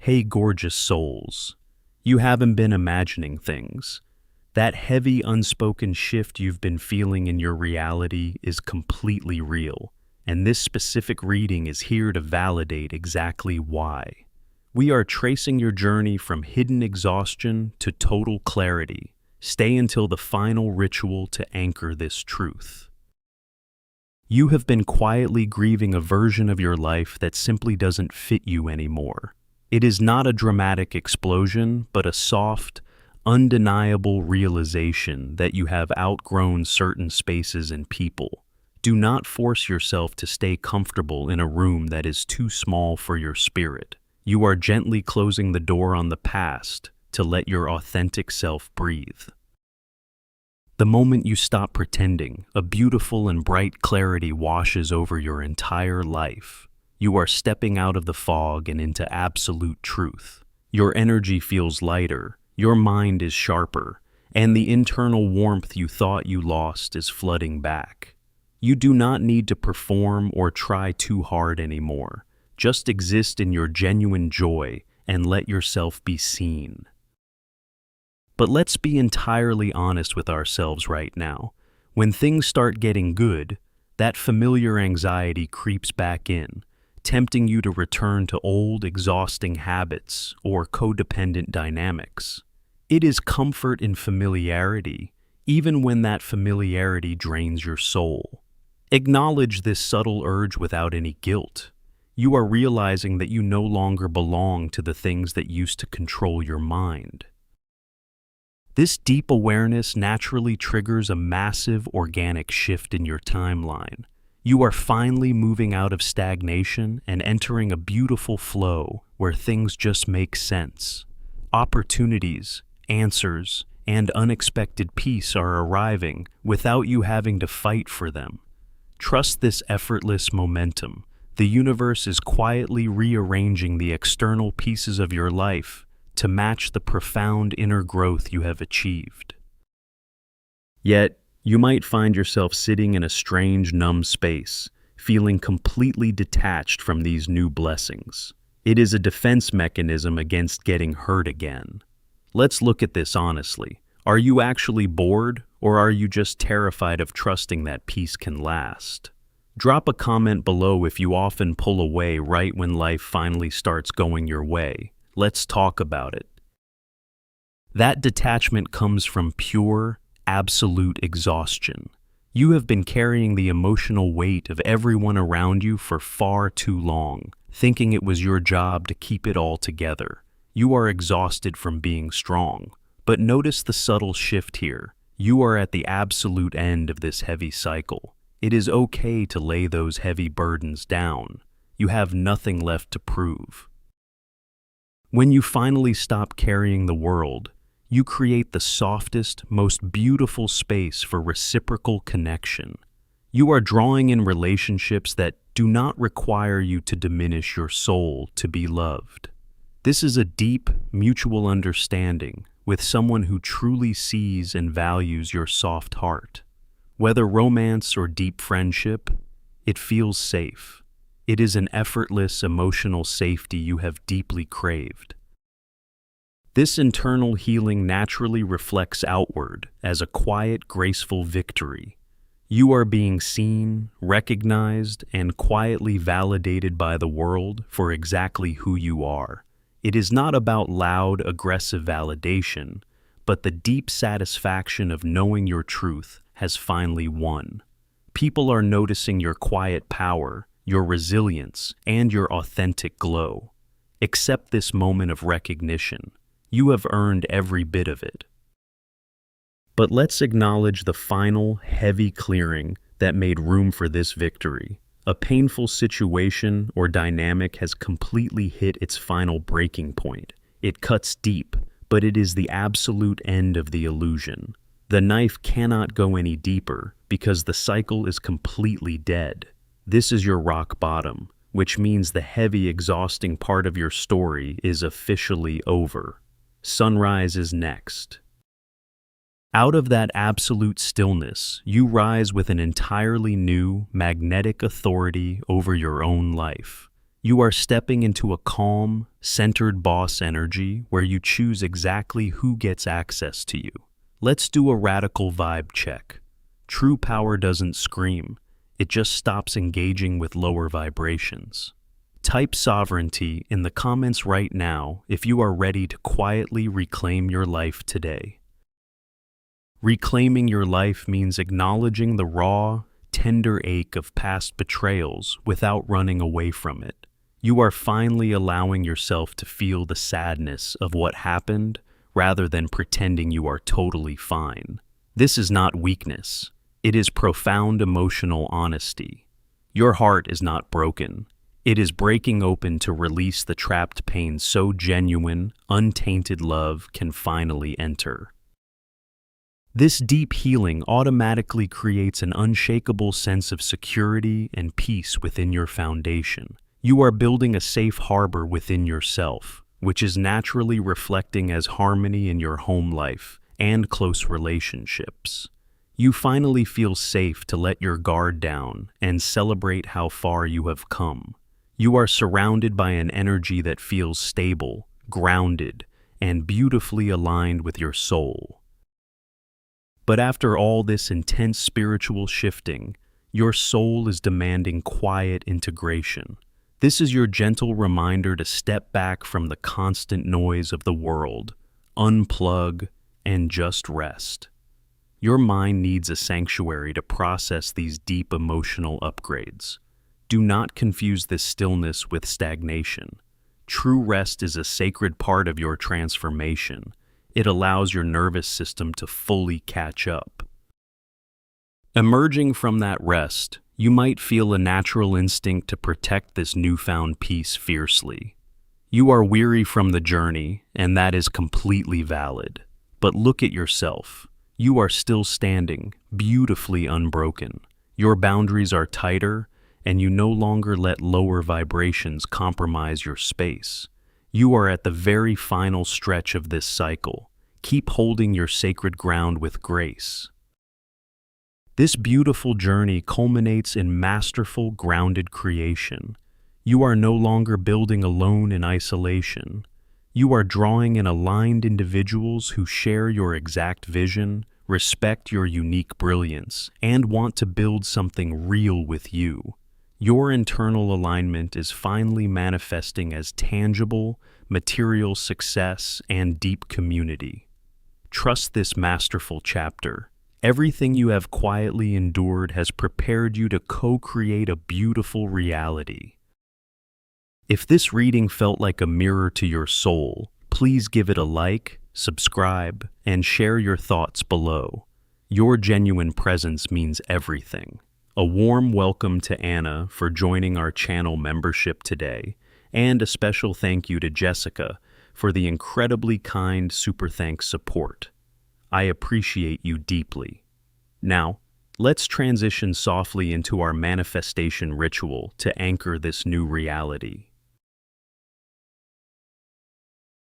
Hey, gorgeous souls. You haven't been imagining things. That heavy, unspoken shift you've been feeling in your reality is completely real, and this specific reading is here to validate exactly why. We are tracing your journey from hidden exhaustion to total clarity. Stay until the final ritual to anchor this truth. You have been quietly grieving a version of your life that simply doesn't fit you anymore. It is not a dramatic explosion, but a soft, undeniable realization that you have outgrown certain spaces and people. Do not force yourself to stay comfortable in a room that is too small for your spirit. You are gently closing the door on the past to let your authentic self breathe. The moment you stop pretending, a beautiful and bright clarity washes over your entire life. You are stepping out of the fog and into absolute truth. Your energy feels lighter, your mind is sharper, and the internal warmth you thought you lost is flooding back. You do not need to perform or try too hard anymore. Just exist in your genuine joy and let yourself be seen. But let's be entirely honest with ourselves right now. When things start getting good, that familiar anxiety creeps back in, tempting you to return to old, exhausting habits or codependent dynamics. It is comfort in familiarity, even when that familiarity drains your soul. Acknowledge this subtle urge without any guilt. You are realizing that you no longer belong to the things that used to control your mind. This deep awareness naturally triggers a massive organic shift in your timeline. You are finally moving out of stagnation and entering a beautiful flow where things just make sense. Opportunities, answers, and unexpected peace are arriving without you having to fight for them. Trust this effortless momentum. The universe is quietly rearranging the external pieces of your life to match the profound inner growth you have achieved. Yet, you might find yourself sitting in a strange, numb space, feeling completely detached from these new blessings. It is a defense mechanism against getting hurt again. Let's look at this honestly. Are you actually bored, or are you just terrified of trusting that peace can last? Drop a comment below if you often pull away right when life finally starts going your way. Let's talk about it. That detachment comes from pure, absolute exhaustion. You have been carrying the emotional weight of everyone around you for far too long, thinking it was your job to keep it all together. You are exhausted from being strong. But notice the subtle shift here. You are at the absolute end of this heavy cycle. It is okay to lay those heavy burdens down. You have nothing left to prove. When you finally stop carrying the world, you create the softest, most beautiful space for reciprocal connection. You are drawing in relationships that do not require you to diminish your soul to be loved. This is a deep, mutual understanding with someone who truly sees and values your soft heart. Whether romance or deep friendship, it feels safe. It is an effortless emotional safety you have deeply craved. This internal healing naturally reflects outward as a quiet, graceful victory. You are being seen, recognized, and quietly validated by the world for exactly who you are. It is not about loud, aggressive validation, but the deep satisfaction of knowing your truth has finally won. People are noticing your quiet power, your resilience, and your authentic glow. Accept this moment of recognition. You have earned every bit of it. But let's acknowledge the final, heavy clearing that made room for this victory. A painful situation or dynamic has completely hit its final breaking point. It cuts deep, but it is the absolute end of the illusion. The knife cannot go any deeper because the cycle is completely dead. This is your rock bottom, which means the heavy, exhausting part of your story is officially over. Sunrise is next. Out of that absolute stillness, you rise with an entirely new, magnetic authority over your own life. You are stepping into a calm, centered boss energy where you choose exactly who gets access to you. Let's do a radical vibe check. True power doesn't scream, it just stops engaging with lower vibrations. Type sovereignty in the comments right now if you are ready to quietly reclaim your life today. Reclaiming your life means acknowledging the raw, tender ache of past betrayals without running away from it. You are finally allowing yourself to feel the sadness of what happened rather than pretending you are totally fine. This is not weakness. It is profound emotional honesty. Your heart is not broken. It is breaking open to release the trapped pain so genuine, untainted love can finally enter. This deep healing automatically creates an unshakable sense of security and peace within your foundation. You are building a safe harbor within yourself, which is naturally reflecting as harmony in your home life and close relationships. You finally feel safe to let your guard down and celebrate how far you have come. You are surrounded by an energy that feels stable, grounded, and beautifully aligned with your soul. But after all this intense spiritual shifting, your soul is demanding quiet integration. This is your gentle reminder to step back from the constant noise of the world, unplug, and just rest. Your mind needs a sanctuary to process these deep emotional upgrades. Do not confuse this stillness with stagnation. True rest is a sacred part of your transformation. It allows your nervous system to fully catch up. Emerging from that rest, you might feel a natural instinct to protect this newfound peace fiercely. You are weary from the journey, and that is completely valid. But look at yourself. You are still standing, beautifully unbroken. Your boundaries are tighter, and you no longer let lower vibrations compromise your space. You are at the very final stretch of this cycle. Keep holding your sacred ground with grace. This beautiful journey culminates in masterful, grounded creation. You are no longer building alone in isolation. You are drawing in aligned individuals who share your exact vision, respect your unique brilliance, and want to build something real with you. Your internal alignment is finally manifesting as tangible, material success and deep community. Trust this masterful chapter. Everything you have quietly endured has prepared you to co-create a beautiful reality. If this reading felt like a mirror to your soul, please give it a like, subscribe, and share your thoughts below. Your genuine presence means everything. A warm welcome to Anna for joining our channel membership today, and a special thank you to Jessica for the incredibly kind super thanks support. I appreciate you deeply. Now, let's transition softly into our manifestation ritual to anchor this new reality.